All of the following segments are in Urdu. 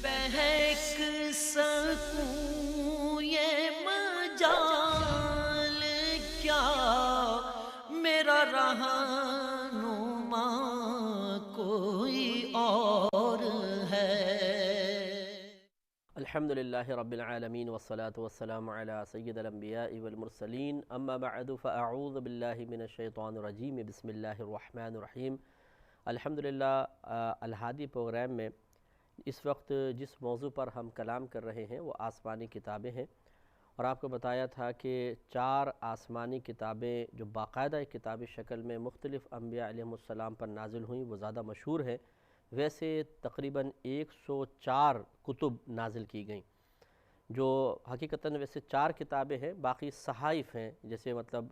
بہک سکوں یہ مجال کیا، میرا رہنما کوئی اور ہے۔ الحمدللہ رب العالمین والصلاة والسلام علی سید الانبیاء والمرسلین، اما بعد فاعوذ باللہ من الشیطان الرجیم، بسم اللہ الرحمن الرحیم۔ الحمدللہ الہادی پروگرام میں اس وقت جس موضوع پر ہم کلام کر رہے ہیں وہ آسمانی کتابیں ہیں، اور آپ کو بتایا تھا کہ 4 آسمانی کتابیں جو باقاعدہ ایک کتابی شکل میں مختلف انبیاء علیہ السلام پر نازل ہوئیں وہ زیادہ مشہور ہیں۔ ویسے تقریباً 104 کتب نازل کی گئیں، جو حقیقتاً ویسے 4 کتابیں ہیں، باقی صحائف ہیں، جیسے مطلب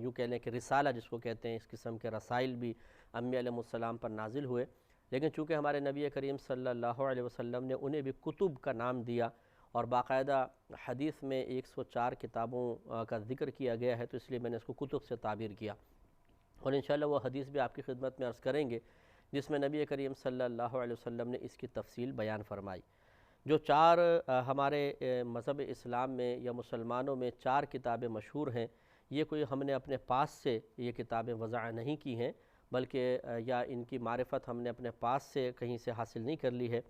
یوں کہہ لیں کہ رسالہ جس کو کہتے ہیں، اس قسم کے رسائل بھی انبیاء علیہ السلام پر نازل ہوئے، لیکن چونکہ ہمارے نبی کریم صلی اللہ علیہ وسلم نے انہیں بھی کتب کا نام دیا اور باقاعدہ حدیث میں 104 کتابوں کا ذکر کیا گیا ہے، تو اس لیے میں نے اس کو کتب سے تعبیر کیا، اور انشاءاللہ وہ حدیث بھی آپ کی خدمت میں عرض کریں گے جس میں نبی کریم صلی اللہ علیہ وسلم نے اس کی تفصیل بیان فرمائی۔ جو 4 ہمارے مذہب اسلام میں یا مسلمانوں میں 4 کتابیں مشہور ہیں، یہ کوئی ہم نے اپنے پاس سے یہ کتابیں وضع نہیں کی ہیں، بلکہ یا ان کی معرفت ہم نے اپنے پاس سے کہیں سے حاصل نہیں کر لی ہے،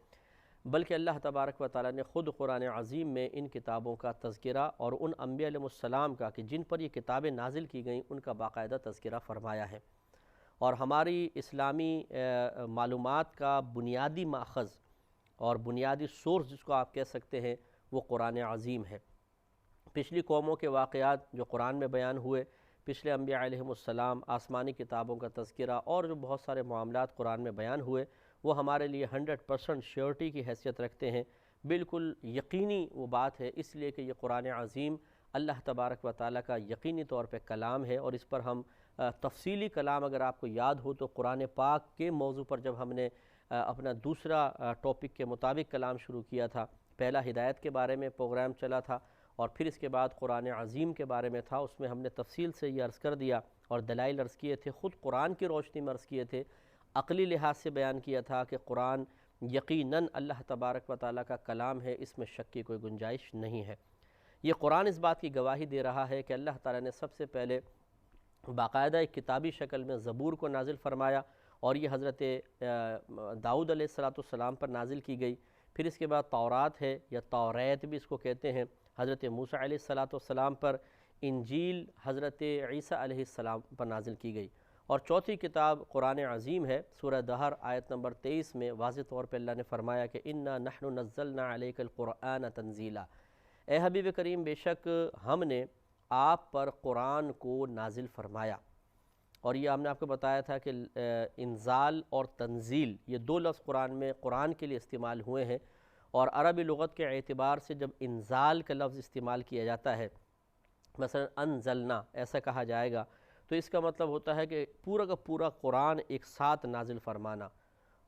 بلکہ اللہ تبارک و تعالیٰ نے خود قرآن عظیم میں ان کتابوں کا تذکرہ اور ان انبیاء علیہ السلام کا کہ جن پر یہ کتابیں نازل کی گئیں ان کا باقاعدہ تذکرہ فرمایا ہے، اور ہماری اسلامی معلومات کا بنیادی ماخذ اور بنیادی سورس جس کو آپ کہہ سکتے ہیں وہ قرآن عظیم ہے۔ پچھلی قوموں کے واقعات جو قرآن میں بیان ہوئے، پچھلے انبیاء علیہ السلام، آسمانی کتابوں کا تذکرہ اور جو بہت سارے معاملات قرآن میں بیان ہوئے، وہ ہمارے لیے 100% شیورٹی کی حیثیت رکھتے ہیں، بالکل یقینی وہ بات ہے، اس لیے کہ یہ قرآن عظیم اللہ تبارک و تعالیٰ کا یقینی طور پہ کلام ہے، اور اس پر ہم تفصیلی کلام اگر آپ کو یاد ہو تو قرآن پاک کے موضوع پر جب ہم نے اپنا دوسرا ٹاپک کے مطابق کلام شروع کیا تھا، پہلا ہدایت کے بارے میں پروگرام چلا تھا، اور پھر اس کے بعد قرآن عظیم کے بارے میں تھا، اس میں ہم نے تفصیل سے یہ عرض کر دیا اور دلائل عرض کیے تھے، خود قرآن کی روشنی میں عرض کیے تھے، عقلی لحاظ سے بیان کیا تھا کہ قرآن یقیناً اللہ تبارک و تعالیٰ کا کلام ہے، اس میں شک کی کوئی گنجائش نہیں ہے۔ یہ قرآن اس بات کی گواہی دے رہا ہے کہ اللہ تعالیٰ نے سب سے پہلے باقاعدہ ایک کتابی شکل میں زبور کو نازل فرمایا، اور یہ حضرت داؤد علیہ السلام پر نازل کی گئی، پھر اس کے بعد تورات ہے یا توریت بھی اس کو کہتے ہیں، حضرت موسیٰ علیہ السلام پر، انجیل حضرت عیسیٰ علیہ السلام پر نازل کی گئی، اور چوتھی کتاب قرآن عظیم ہے۔ سورہ دہر آیت نمبر 23 میں واضح طور پہ اللہ نے فرمایا کہ اِنَّا نَحْنُ نَزَّلْنَا عَلَيْكَ الْقُرْآنَ تَنزِيلًا، اے حبیب کریم بے شک ہم نے آپ پر قرآن کو نازل فرمایا، اور یہ ہم نے آپ کو بتایا تھا کہ انزال اور تنزیل یہ 2 لفظ قرآن میں قرآن کے لیے استعمال ہوئے ہیں، اور عربی لغت کے اعتبار سے جب انزال کا لفظ استعمال کیا جاتا ہے، مثلا انزلنا ایسا کہا جائے گا، تو اس کا مطلب ہوتا ہے کہ پورا کا پورا قرآن ایک ساتھ نازل فرمانا،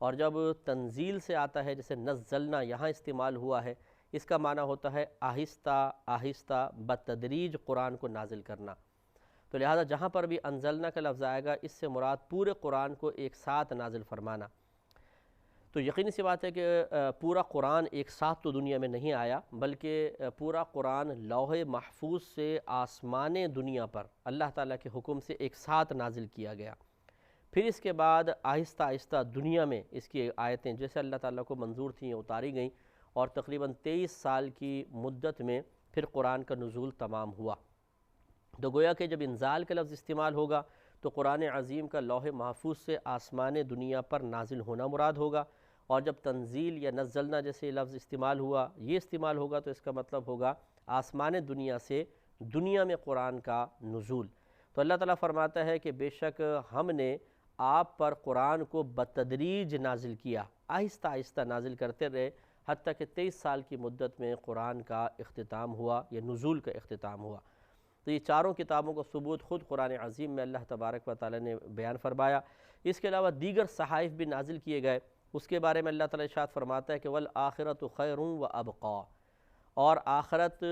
اور جب تنزیل سے آتا ہے جیسے نزلنا یہاں استعمال ہوا ہے، اس کا معنی ہوتا ہے آہستہ آہستہ بتدریج قرآن کو نازل کرنا، تو لہذا جہاں پر بھی انزلنا کا لفظ آئے گا اس سے مراد پورے قرآن کو ایک ساتھ نازل فرمانا۔ تو یقینی سی بات ہے کہ پورا قرآن ایک ساتھ تو دنیا میں نہیں آیا، بلکہ پورا قرآن لوح محفوظ سے آسمان دنیا پر اللہ تعالیٰ کے حکم سے ایک ساتھ نازل کیا گیا، پھر اس کے بعد آہستہ آہستہ دنیا میں اس کی آیتیں جیسے اللہ تعالیٰ کو منظور تھیں اتاری گئیں، اور تقریباً 23 سال کی مدت میں پھر قرآن کا نزول تمام ہوا۔ تو گویا کہ جب انزال کا لفظ استعمال ہوگا تو قرآن عظیم کا لوح محفوظ سے آسمان دنیا پر نازل ہونا مراد ہوگا، اور جب تنزیل یا نزلنا جیسے لفظ استعمال ہوا یہ استعمال ہوگا تو اس کا مطلب ہوگا آسمان دنیا سے دنیا میں قرآن کا نزول۔ تو اللہ تعالیٰ فرماتا ہے کہ بے شک ہم نے آپ پر قرآن کو بتدریج نازل کیا، آہستہ آہستہ نازل کرتے رہے، حتیٰ کہ 23 سال کی مدت میں قرآن کا اختتام ہوا یا نزول کا اختتام ہوا۔ تو یہ 4 کتابوں کا ثبوت خود قرآن عظیم میں اللہ تبارک و تعالیٰ نے بیان فرمایا۔ اس کے علاوہ دیگر صحائف بھی نازل کیے گئے، اس کے بارے میں اللہ تعالیٰ ارشاد فرماتا ہے کہ وَالْآخِرَةُ خَيْرٌ وَأَبْقَىٰ، اور آخرت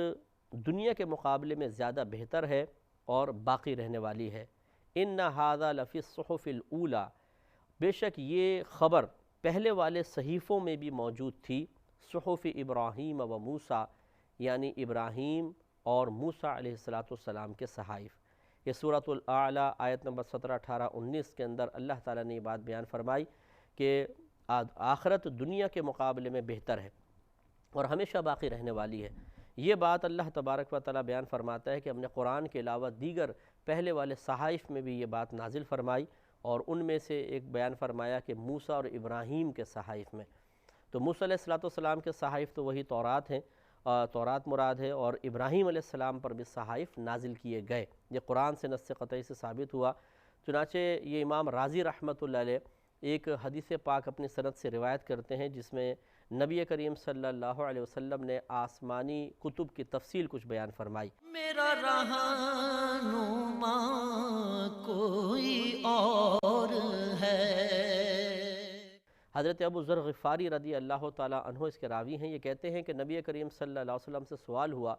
دنیا کے مقابلے میں زیادہ بہتر ہے اور باقی رہنے والی ہے۔ إِنَّ هَذَا لَفِي الصُّحُفِ الْأُولَىٰ، بے شک یہ خبر پہلے والے صحیفوں میں بھی موجود تھی، صحف ابراہیم و موسیٰ، یعنی ابراہیم اور موسیٰ علیہ السلام کے صحائف۔ یہ سورۃ الاعلیٰ آیت نمبر 17، 18، 19 کے اندر اللہ تعالیٰ نے یہ بات بیان فرمائی کہ آخرت دنیا کے مقابلے میں بہتر ہے اور ہمیشہ باقی رہنے والی ہے۔ یہ بات اللہ تبارک و تعالیٰ بیان فرماتا ہے کہ ہم نے قرآن کے علاوہ دیگر پہلے والے صحائف میں بھی یہ بات نازل فرمائی، اور ان میں سے ایک بیان فرمایا کہ موسیٰ اور ابراہیم کے صحائف میں۔ تو موسیٰ علیہ السلام کے صحائف تو وہی تورات ہیں، تورات مراد ہے، اور ابراہیم علیہ السلام پر بھی صحائف نازل کیے گئے۔ یہ قرآن سے نص قطعی سے ثابت ہوا۔ چنانچہ یہ امام رازی رحمۃ اللہ علیہ ایک حدیث پاک اپنی سند سے روایت کرتے ہیں جس میں نبی کریم صلی اللہ علیہ وسلم نے آسمانی کتب کی تفصیل کچھ بیان فرمائی۔ میرا رہنما کوئی اور ہے۔ حضرت ابو ذر غفاری رضی اللہ تعالیٰ عنہ اس کے راوی ہیں، یہ کہتے ہیں کہ نبی کریم صلی اللہ علیہ وسلم سے سوال ہوا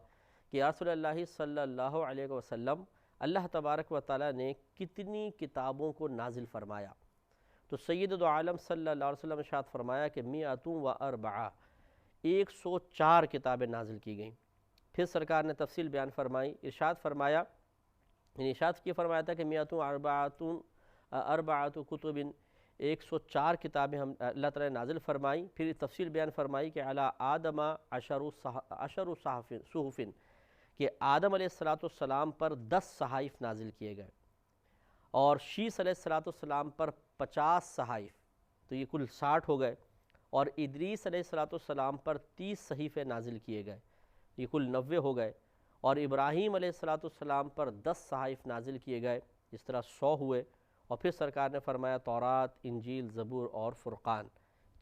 کہ یا رسول اللہ صلی اللہ علیہ وسلم، اللہ تبارک و تعالیٰ نے کتنی کتابوں کو نازل فرمایا؟ تو سید دو عالم صلی اللہ علیہ وسلم نے ارشاد فرمایا کہ 104، 104 کتابیں نازل کی گئیں۔ پھر سرکار نے تفصیل بیان فرمائی، ارشاد فرمایا، ارشاد یہ فرمایا تھا کہ 104 کتب، 104 کتابیں ہم اللہ تعالیٰ نے نازل فرمائی۔ پھر تفصیل بیان فرمائی کہ علی آدم 10 صحف، کہ آدم علیہ السلام پر 10 صحائف نازل کیے گئے، اور شیس علیہ السلام پر 50 صحائف، تو یہ کل 60 ہو گئے، اور ادریس علیہ السلام پر 30 صحیفے نازل کیے گئے، یہ کل 90 ہو گئے، اور ابراہیم علیہ السلام پر 10 صحائف نازل کیے گئے، اس طرح 100 ہوئے۔ اور پھر سرکار نے فرمایا تورات، انجیل، زبور اور فرقان،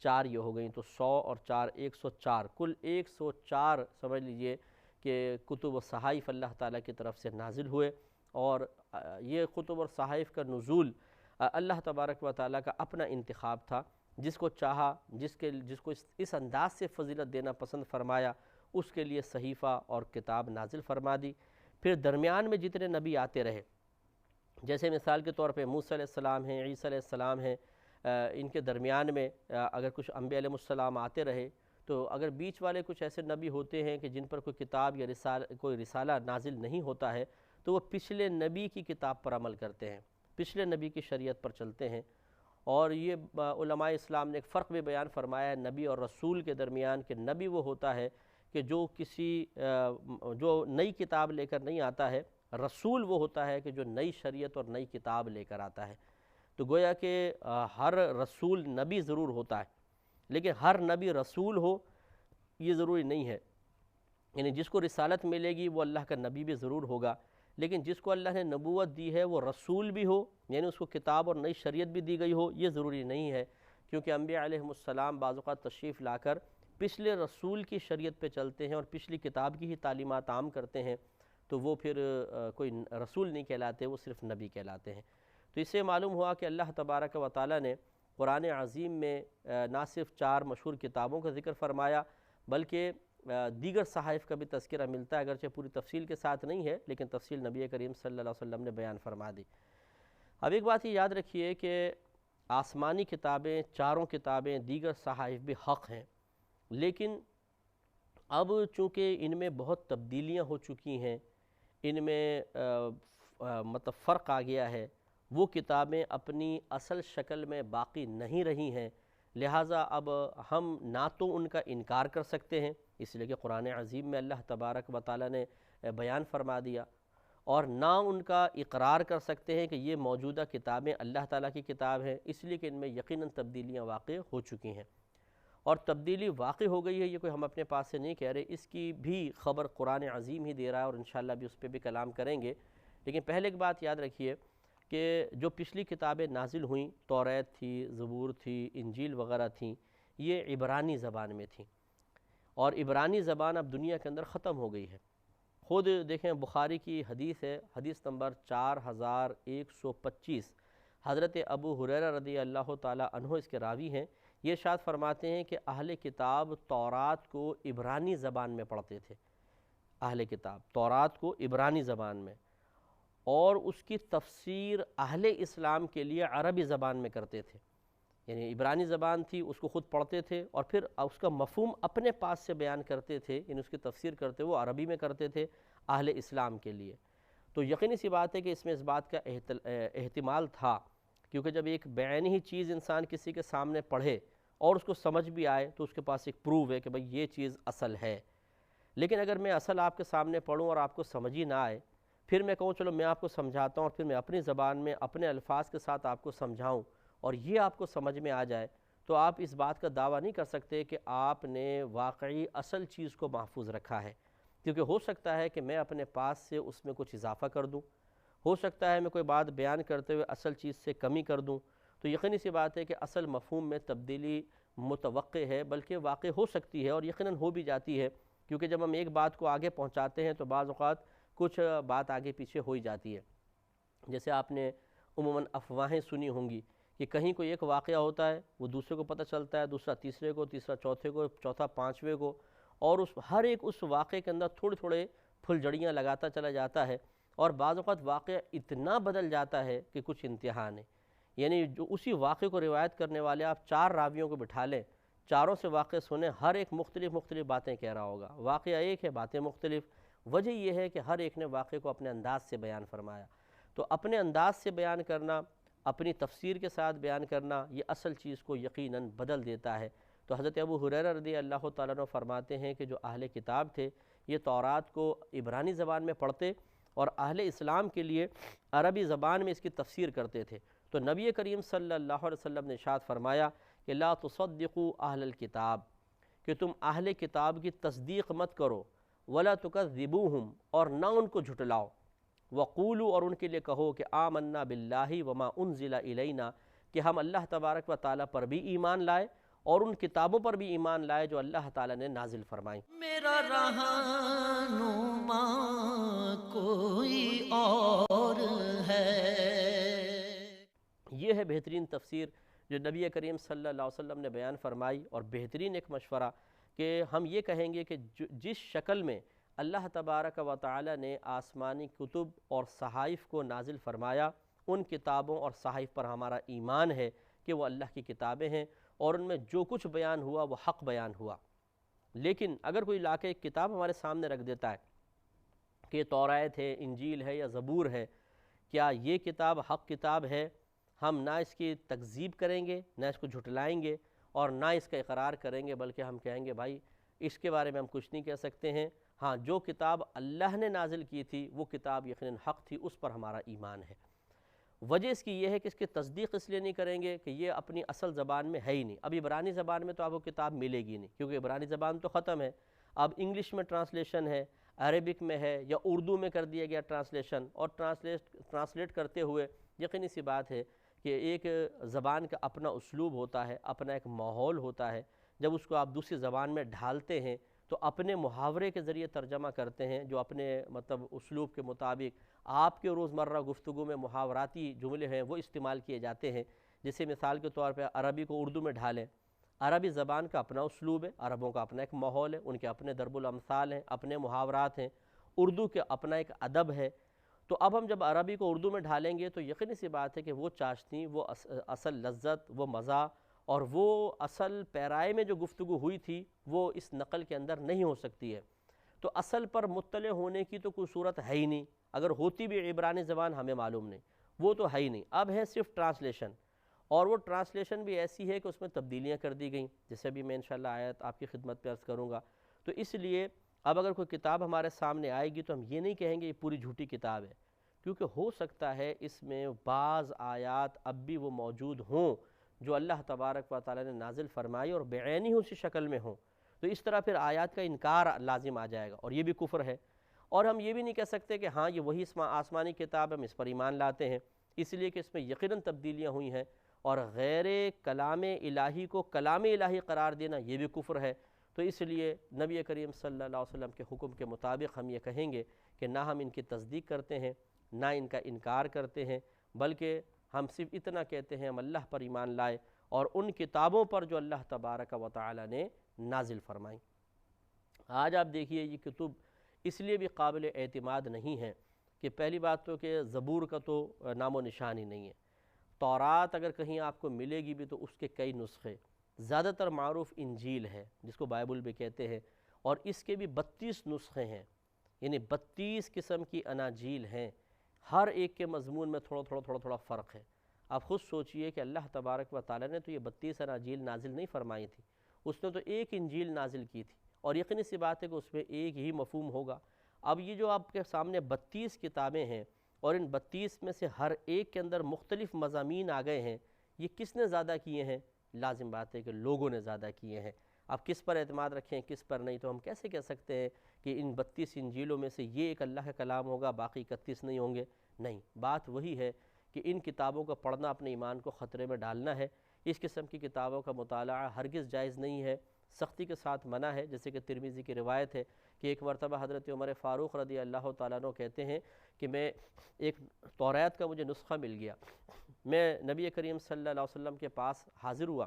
4 یہ ہو گئیں، تو 100 اور 4 104، کل 104 سمجھ لیجئے کہ کتب و صحائف اللہ تعالیٰ کی طرف سے نازل ہوئے۔ اور یہ کتب اور صحائف کا نزول اللہ تبارک و تعالیٰ کا اپنا انتخاب تھا، جس کو چاہا، جس کو اس انداز سے فضیلت دینا پسند فرمایا، اس کے لیے صحیفہ اور کتاب نازل فرما دی۔ پھر درمیان میں جتنے نبی آتے رہے، جیسے مثال کے طور پہ موسیٰ علیہ السلام ہیں، عیسیٰ علیہ السلام ہیں، ان کے درمیان میں اگر کچھ انبیاء علیہ السلام آتے رہے، تو اگر بیچ والے کچھ ایسے نبی ہوتے ہیں کہ جن پر کوئی کتاب یا کوئی رسالہ نازل نہیں ہوتا ہے، تو وہ پچھلے نبی کی کتاب پر عمل کرتے ہیں، پچھلے نبی کی شریعت پر چلتے ہیں۔ اور یہ علماء اسلام نے ایک فرق بھی بیان فرمایا ہے نبی اور رسول کے درمیان، کہ نبی وہ ہوتا ہے کہ جو نئی کتاب لے کر نہیں آتا ہے، رسول وہ ہوتا ہے کہ جو نئی شریعت اور نئی کتاب لے کر آتا ہے۔ تو گویا کہ ہر رسول نبی ضرور ہوتا ہے، لیکن ہر نبی رسول ہو یہ ضروری نہیں ہے، یعنی جس کو رسالت ملے گی وہ اللہ کا نبی بھی ضرور ہوگا، لیکن جس کو اللہ نے نبوت دی ہے وہ رسول بھی ہو، یعنی اس کو کتاب اور نئی شریعت بھی دی گئی ہو، یہ ضروری نہیں ہے، کیونکہ انبیاء علیہ السلام بعض اوقات تشریف لا کر پچھلے رسول کی شریعت پہ چلتے ہیں اور پچھلی کتاب کی ہی تعلیمات عام کرتے ہیں، تو وہ پھر کوئی رسول نہیں کہلاتے، وہ صرف نبی کہلاتے ہیں۔ تو اس سے معلوم ہوا کہ اللہ تبارک و تعالیٰ نے قرآن عظیم میں نہ صرف 4 مشہور کتابوں کا ذکر فرمایا، بلکہ دیگر صحائف کا بھی تذکرہ ملتا ہے، اگرچہ پوری تفصیل کے ساتھ نہیں ہے، لیکن تفصیل نبی کریم صلی اللہ علیہ وسلم نے بیان فرما دی۔ اب ایک بات یہ یاد رکھیے کہ آسمانی کتابیں، 4 کتابیں، دیگر صحائف بھی حق ہیں، لیکن اب چونکہ ان میں بہت تبدیلیاں ہو چکی ہیں، ان میں مطلب فرق آ گیا ہے، وہ کتابیں اپنی اصل شکل میں باقی نہیں رہی ہیں، لہٰذا اب ہم نہ تو ان کا انکار کر سکتے ہیں، اس لیے کہ قرآن عظیم میں اللہ تبارک و تعالیٰ نے بیان فرما دیا، اور نہ ان کا اقرار کر سکتے ہیں کہ یہ موجودہ کتابیں اللہ تعالیٰ کی کتاب ہیں، اس لیے کہ ان میں یقیناً تبدیلیاں واقع ہو چکی ہیں، اور تبدیلی واقع ہو گئی ہے، یہ کوئی ہم اپنے پاس سے نہیں کہہ رہے، اس کی بھی خبر قرآن عظیم ہی دے رہا ہے، اور انشاءاللہ بھی اس پہ بھی کلام کریں گے۔ لیکن پہلے ایک بات یاد رکھیے کہ جو پچھلی کتابیں نازل ہوئیں، توریت تھی، زبور تھی، انجیل وغیرہ تھیں، یہ عبرانی زبان میں تھیں، اور عبرانی زبان اب دنیا کے اندر ختم ہو گئی ہے۔ خود دیکھیں بخاری کی حدیث ہے، حدیث نمبر 4125، حضرت ابو ہریرہ رضی اللہ تعالی عنہ اس کے راوی ہیں، یہ ارشاد فرماتے ہیں کہ اہل کتاب تورات کو عبرانی زبان میں پڑھتے تھے، اہل کتاب تورات کو عبرانی زبان میں، اور اس کی تفسیر اہل اسلام کے لیے عربی زبان میں کرتے تھے، یعنی عبرانی زبان تھی، اس کو خود پڑھتے تھے اور پھر اس کا مفہوم اپنے پاس سے بیان کرتے تھے، یعنی اس کی تفسیر کرتے وہ عربی میں کرتے تھے اہل اسلام کے لیے۔ تو یقینی سی بات ہے کہ اس میں اس بات کا احتمال تھا، کیونکہ جب ایک بعینی ہی چیز انسان کسی کے سامنے پڑھے اور اس کو سمجھ بھی آئے تو اس کے پاس ایک پروف ہے کہ بھئی یہ چیز اصل ہے۔ لیکن اگر میں اصل آپ کے سامنے پڑھوں اور آپ کو سمجھ ہی نہ آئے، پھر میں کہوں چلو میں آپ کو سمجھاتا ہوں اور پھر میں اپنی زبان میں اپنے الفاظ کے ساتھ آپ کو سمجھاؤں اور یہ آپ کو سمجھ میں آ جائے، تو آپ اس بات کا دعویٰ نہیں کر سکتے کہ آپ نے واقعی اصل چیز کو محفوظ رکھا ہے، کیونکہ ہو سکتا ہے کہ میں اپنے پاس سے اس میں کچھ اضافہ کر دوں، ہو سکتا ہے میں کوئی بات بیان کرتے ہوئے اصل چیز سے کمی کر دوں۔ تو یقینی سی بات ہے کہ اصل مفہوم میں تبدیلی متوقع ہے، بلکہ واقع ہو سکتی ہے اور یقیناً ہو بھی جاتی ہے، کیونکہ جب ہم ایک بات کو آگے پہنچاتے ہیں تو بعض اوقات کچھ بات آگے پیچھے ہو ہی جاتی ہے۔ جیسے آپ نے عموماً افواہیں سنی ہوں گی کہ کہیں کوئی ایک واقعہ ہوتا ہے، وہ دوسرے کو پتہ چلتا ہے، دوسرا تیسرے کو، تیسرا چوتھے کو، چوتھا پانچویں کو، اور ہر ایک اس واقعے کے اندر تھوڑے تھوڑے پھل جڑیاں لگاتا چلا جاتا ہے، اور بعض اوقات واقعہ اتنا بدل جاتا ہے کہ کچھ انتہا نہیں۔ یعنی جو اسی واقعے کو روایت کرنے والے آپ 4 راویوں کو بٹھا لیں، چاروں سے واقعہ سنیں، ہر ایک مختلف باتیں کہہ رہا ہوگا، واقعہ ایک ہے، باتیں مختلف۔ وجہ یہ ہے کہ ہر ایک نے واقعے کو اپنے انداز سے بیان فرمایا۔ تو اپنے انداز سے بیان کرنا، اپنی تفسیر کے ساتھ بیان کرنا، یہ اصل چیز کو یقیناً بدل دیتا ہے۔ تو حضرت ابو ہریرہ رضی اللہ تعالیٰ عنہ فرماتے ہیں کہ جو اہل کتاب تھے یہ تورات کو عبرانی زبان میں پڑھتے اور اہل اسلام کے لیے عربی زبان میں اس کی تفسیر کرتے تھے۔ تو نبی کریم صلی اللہ علیہ وسلم نے ارشاد فرمایا کہ لا تصدقوا اہل الکتاب، کہ تم اہل کتاب کی تصدیق مت کرو، ولا تکذبوہم، اور نہ ان کو جھٹلاؤ، وقولوا، اور ان کے لیے کہو کہ آمنا باللہ وما انزل الینا، کہ ہم اللہ تبارک و تعالیٰ پر بھی ایمان لائے اور ان کتابوں پر بھی ایمان لائے جو اللہ تعالیٰ نے نازل فرمائیں۔ میرا رہنما کوئی اور ہے۔ یہ ہے بہترین تفسیر جو نبی کریم صلی اللہ علیہ وسلم نے بیان فرمائی، اور بہترین ایک مشورہ کہ ہم یہ کہیں گے کہ جس شکل میں اللہ تبارک و تعالی نے آسمانی کتب اور صحائف کو نازل فرمایا، ان کتابوں اور صحائف پر ہمارا ایمان ہے کہ وہ اللہ کی کتابیں ہیں اور ان میں جو کچھ بیان ہوا وہ حق بیان ہوا۔ لیکن اگر کوئی لا کے ایک کتاب ہمارے سامنے رکھ دیتا ہے کہ یہ تورات ہے، انجیل ہے یا زبور ہے، کیا یہ کتاب حق کتاب ہے؟ ہم نہ اس کی تکذیب کریں گے، نہ اس کو جھٹلائیں گے اور نہ اس کا اقرار کریں گے، بلکہ ہم کہیں گے بھائی اس کے بارے میں ہم کچھ نہیں کہہ سکتے ہیں، ہاں جو کتاب اللہ نے نازل کی تھی وہ کتاب یقیناً حق تھی، اس پر ہمارا ایمان ہے۔ وجہ اس کی یہ ہے کہ اس کی تصدیق اس لیے نہیں کریں گے کہ یہ اپنی اصل زبان میں ہے ہی نہیں۔ اب عبرانی زبان میں تو آپ کو کتاب ملے گی نہیں، کیونکہ عبرانی زبان تو ختم ہے۔ اب انگلش میں ٹرانسلیشن ہے، عربک میں ہے، یا اردو میں کر دیا گیا ٹرانسلیشن، اور ٹرانسلیٹ کرتے ہوئے یقینی سی بات ہے کہ ایک زبان کا اپنا اسلوب ہوتا ہے، اپنا ایک ماحول ہوتا ہے۔ جب اس کو آپ دوسری زبان میں ڈھالتے ہیں تو اپنے محاورے کے ذریعے ترجمہ کرتے ہیں، جو اپنے اسلوب کے مطابق آپ کے روزمرہ گفتگو میں محاوراتی جملے ہیں وہ استعمال کیے جاتے ہیں۔ جیسے مثال کے طور پہ عربی کو اردو میں ڈھالیں، عربی زبان کا اپنا اسلوب ہے، عربوں کا اپنا ایک ماحول ہے، ان کے اپنے ضرب الامثال ہیں، اپنے محاورات ہیں، اردو کے اپنا ایک ادب ہے۔ تو اب ہم جب عربی کو اردو میں ڈھالیں گے تو یقینی سی بات ہے کہ وہ چاشنی، وہ اصل لذت، وہ مزہ اور وہ اصل پیرائے میں جو گفتگو ہوئی تھی وہ اس نقل کے اندر نہیں ہو سکتی ہے۔ تو اصل پر مطلع ہونے کی تو کوئی صورت ہے ہی نہیں، اگر ہوتی بھی عبرانی زبان ہمیں معلوم نہیں، وہ تو ہے ہی نہیں۔ اب ہے صرف ٹرانسلیشن، اور وہ ٹرانسلیشن بھی ایسی ہے کہ اس میں تبدیلیاں کر دی گئیں، جیسے بھی میں انشاءاللہ آیت آپ کی خدمت پہ عرض کروں گا۔ تو اس لیے اب اگر کوئی کتاب ہمارے سامنے آئے گی تو ہم یہ نہیں کہیں گے یہ پوری جھوٹی کتاب ہے، کیونکہ ہو سکتا ہے اس میں بعض آیات اب بھی وہ موجود ہوں جو اللہ تبارک و تعالی نے نازل فرمائی اور بعینی اسی شکل میں ہوں، تو اس طرح پھر آیات کا انکار لازم آ جائے گا، اور یہ بھی کفر ہے۔ اور ہم یہ بھی نہیں کہہ سکتے کہ ہاں یہ وہی آسمانی کتاب، ہم اس پر ایمان لاتے ہیں، اس لیے کہ اس میں یقیناً تبدیلیاں ہوئی ہیں، اور غیر کلام الہی کو کلام الہی قرار دینا یہ بھی کفر ہے۔ تو اس لیے نبی کریم صلی اللہ علیہ وسلم کے حکم کے مطابق ہم یہ کہیں گے کہ نہ ہم ان کی تصدیق کرتے ہیں نہ ان کا انکار کرتے ہیں، بلکہ ہم صرف اتنا کہتے ہیں ہم اللہ پر ایمان لائے اور ان کتابوں پر جو اللہ تبارک و تعالی نے نازل فرمائیں۔ آج آپ دیکھیے یہ کتب اس لیے بھی قابل اعتماد نہیں ہے کہ پہلی بات تو کہ زبور کا تو نام و نشان ہی نہیں ہے، تورات اگر کہیں آپ کو ملے گی بھی تو اس کے کئی نسخے، زیادہ تر معروف انجیل ہے جس کو بائبل بھی کہتے ہیں، اور اس کے بھی 32 نسخے ہیں، یعنی 32 قسم کی اناجیل ہیں، ہر ایک کے مضمون میں تھوڑا فرق ہے۔ آپ خود سوچئے کہ اللہ تبارک و تعالیٰ نے تو یہ 32 اناجیل نازل نہیں فرمائی تھی، اس نے تو ایک انجیل نازل کی تھی، اور یقینی سی بات ہے کہ اس میں ایک ہی مفہوم ہوگا۔ اب یہ جو آپ کے سامنے 32 کتابیں ہیں، اور ان 32 میں سے ہر ایک کے اندر مختلف مضامین آ گئے ہیں، یہ کس نے زیادہ کیے ہیں؟ لازم بات ہے کہ لوگوں نے زیادہ کیے ہیں۔ آپ کس پر اعتماد رکھیں کس پر نہیں، تو ہم کیسے کہہ سکتے ہیں کہ ان 32 انجیلوں میں سے یہ ایک اللہ کا کلام ہوگا، باقی 31 نہیں ہوں گے؟ نہیں، بات وہی ہے کہ ان کتابوں کو پڑھنا اپنے ایمان کو خطرے میں ڈالنا ہے۔ اس قسم کی کتابوں کا مطالعہ ہرگز جائز نہیں ہے، سختی کے ساتھ منع ہے۔ جیسے کہ ترمذی کی روایت ہے کہ ایک مرتبہ حضرت عمر فاروق رضی اللہ تعالیٰ عنہ کہتے ہیں کہ میں ایک توریت کا مجھے نسخہ مل گیا، میں نبی کریم صلی اللہ علیہ وسلم کے پاس حاضر ہوا،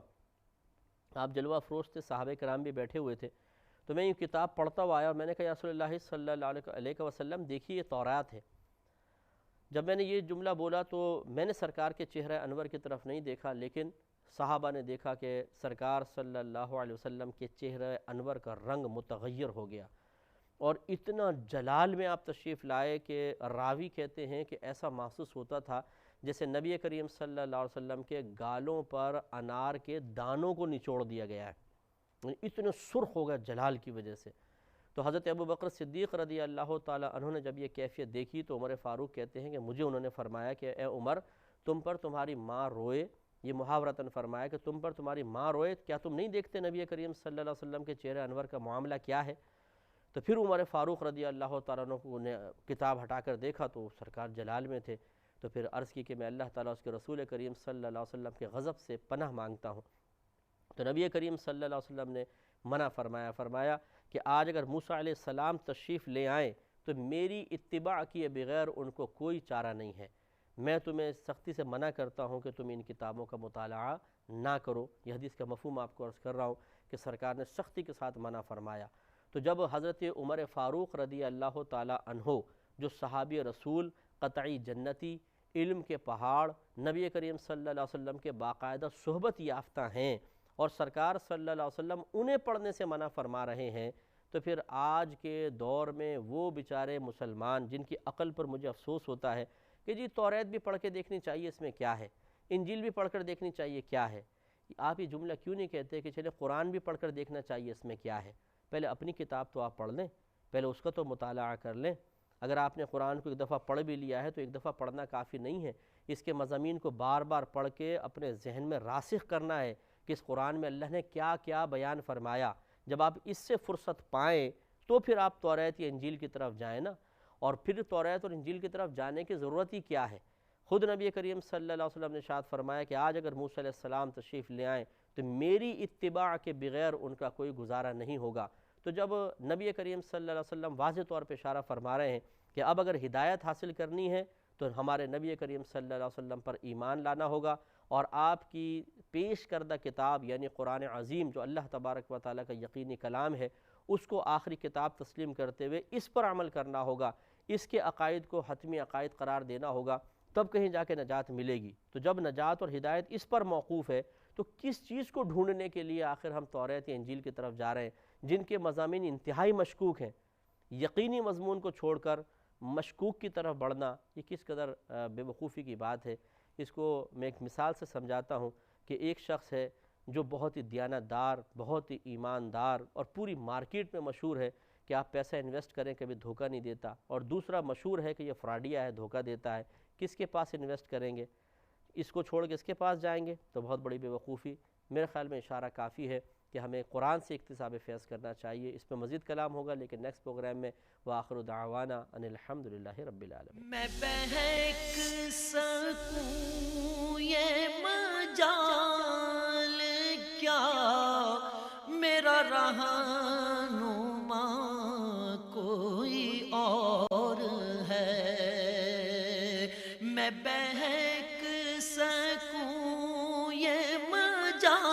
آپ جلوہ افروز تھے، صحابہ کرام بھی بیٹھے ہوئے تھے، تو میں یہ کتاب پڑھتا ہوا آیا اور میں نے کہا یا رسول اللہ صلی اللہ علیہ وسلم دیکھیے یہ توریت ہے۔ جب میں نے یہ جملہ بولا تو میں نے سرکار کے چہرہ انور کی طرف نہیں دیکھا، لیکن صحابہ نے دیکھا کہ سرکار صلی اللہ علیہ وسلم کے چہرہ انور کا رنگ متغیر ہو گیا، اور اتنا جلال میں آپ تشریف لائے کہ راوی کہتے ہیں کہ ایسا محسوس ہوتا تھا جیسے نبی کریم صلی اللہ علیہ وسلم کے گالوں پر انار کے دانوں کو نچوڑ دیا گیا ہے، اتنے سرخ ہو گیا جلال کی وجہ سے۔ تو حضرت ابو بکر صدیق رضی اللہ تعالیٰ عنہ نے جب یہ کیفیت دیکھی تو عمر فاروق کہتے ہیں کہ مجھے انہوں نے فرمایا کہ اے عمر، تم پر تمہاری ماں روئے، یہ محاورتاً فرمایا کہ تم پر تمہاری ماں روئے، کیا تم نہیں دیکھتے نبی کریم صلی اللہ علیہ وسلم کے چہرہ انور کا معاملہ کیا ہے؟ تو پھر عمر فاروق رضی اللہ تعالیٰ عنہ کو نے کتاب ہٹا کر دیکھا تو سرکار جلال میں تھے، تو پھر عرض کی کہ میں اللہ تعالیٰ اس کے رسول کریم صلی اللہ علیہ وسلم کے غضب سے پناہ مانگتا ہوں۔ تو نبی کریم صلی اللہ علیہ وسلم نے منع فرمایا کہ آج اگر موسیٰ علیہ السلام تشریف لے آئیں تو میری اتباع کیے بغیر ان کو کوئی چارہ نہیں ہے، میں تمہیں سختی سے منع کرتا ہوں کہ تم ان کتابوں کا مطالعہ نہ کرو۔ یہ حدیث کا مفہوم آپ کو عرض کر رہا ہوں کہ سرکار نے سختی کے ساتھ منع فرمایا۔ تو جب حضرت عمر فاروق رضی اللہ تعالیٰ عنہ جو صحابی رسول، قطعی جنتی، علم کے پہاڑ، نبی کریم صلی اللہ علیہ وسلم کے باقاعدہ صحبت یافتہ ہیں، اور سرکار صلی اللہ علیہ وسلم انہیں پڑھنے سے منع فرما رہے ہیں، تو پھر آج کے دور میں وہ بیچارے مسلمان جن کی عقل پر مجھے افسوس ہوتا ہے کہ جی توریت بھی پڑھ کے دیکھنی چاہیے اس میں کیا ہے، انجیل بھی پڑھ کر دیکھنی چاہیے کیا ہے، آپ یہ جملہ کیوں نہیں کہتے کہ چلے قرآن بھی پڑھ کر دیکھنا چاہیے اس میں کیا ہے؟ پہلے اپنی کتاب تو آپ پڑھ لیں، پہلے اس کا تو مطالعہ کر لیں۔ اگر آپ نے قرآن کو ایک دفعہ پڑھ بھی لیا ہے تو ایک دفعہ پڑھنا کافی نہیں ہے، اس کے مضامین کو بار بار پڑھ کے اپنے ذہن میں راسخ کرنا ہے کہ اس قرآن میں اللہ نے کیا کیا بیان فرمایا۔ جب آپ اس سے فرصت پائیں تو پھر آپ توریت یا انجیل کی طرف جائیں نا، اور پھر توریت اور انجیل کی طرف جانے کی ضرورت ہی کیا ہے؟ خود نبی کریم صلی اللہ علیہ وسلم نے ارشاد فرمایا کہ آج اگر موسیٰ علیہ السلام تشریف لے آئیں تو میری اتباع کے بغیر ان کا کوئی گزارا نہیں ہوگا۔ تو جب نبی کریم صلی اللہ علیہ وسلم واضح طور پہ اشارہ فرما رہے ہیں کہ اب اگر ہدایت حاصل کرنی ہے تو ہمارے نبی کریم صلی اللہ علیہ وسلم پر ایمان لانا ہوگا، اور آپ کی پیش کردہ کتاب یعنی قرآن عظیم جو اللہ تبارک و تعالیٰ کا یقینی کلام ہے، اس کو آخری کتاب تسلیم کرتے ہوئے اس پر عمل کرنا ہوگا، اس کے عقائد کو حتمی عقائد قرار دینا ہوگا، تب کہیں جا کے نجات ملے گی۔ تو جب نجات اور ہدایت اس پر موقوف ہے تو کس چیز کو ڈھونڈنے کے لیے آخر ہم توریت یا انجیل کی طرف جا رہے ہیں جن کے مضامین انتہائی مشکوک ہیں؟ یقینی مضمون کو چھوڑ کر مشکوک کی طرف بڑھنا یہ کس قدر بے وقوفی کی بات ہے۔ اس کو میں ایک مثال سے سمجھاتا ہوں کہ ایک شخص ہے جو بہت ہی دیانت دار، بہت ہی ایماندار اور پوری مارکیٹ میں مشہور ہے کہ آپ پیسہ انویسٹ کریں کبھی دھوکہ نہیں دیتا، اور دوسرا مشہور ہے کہ یہ فراڈیا ہے، دھوکہ دیتا ہے، کس کے پاس انویسٹ کریں گے؟ اس کو چھوڑ کے اس کے پاس جائیں گے تو بہت بڑی بے وقوفی۔ میرے خیال میں اشارہ کافی ہے کہ ہمیں قرآن سے اکتساب فیض کرنا چاہیے۔ اس پہ مزید کلام ہوگا لیکن نیکسٹ پروگرام میں۔ وآخر دعوانا ان الحمدللہ رب العالمین۔ میں بہک سکوں یہ مجال کیا، میرا رہنما کوئی اور ہے، میں بہک سکوں یہ مجال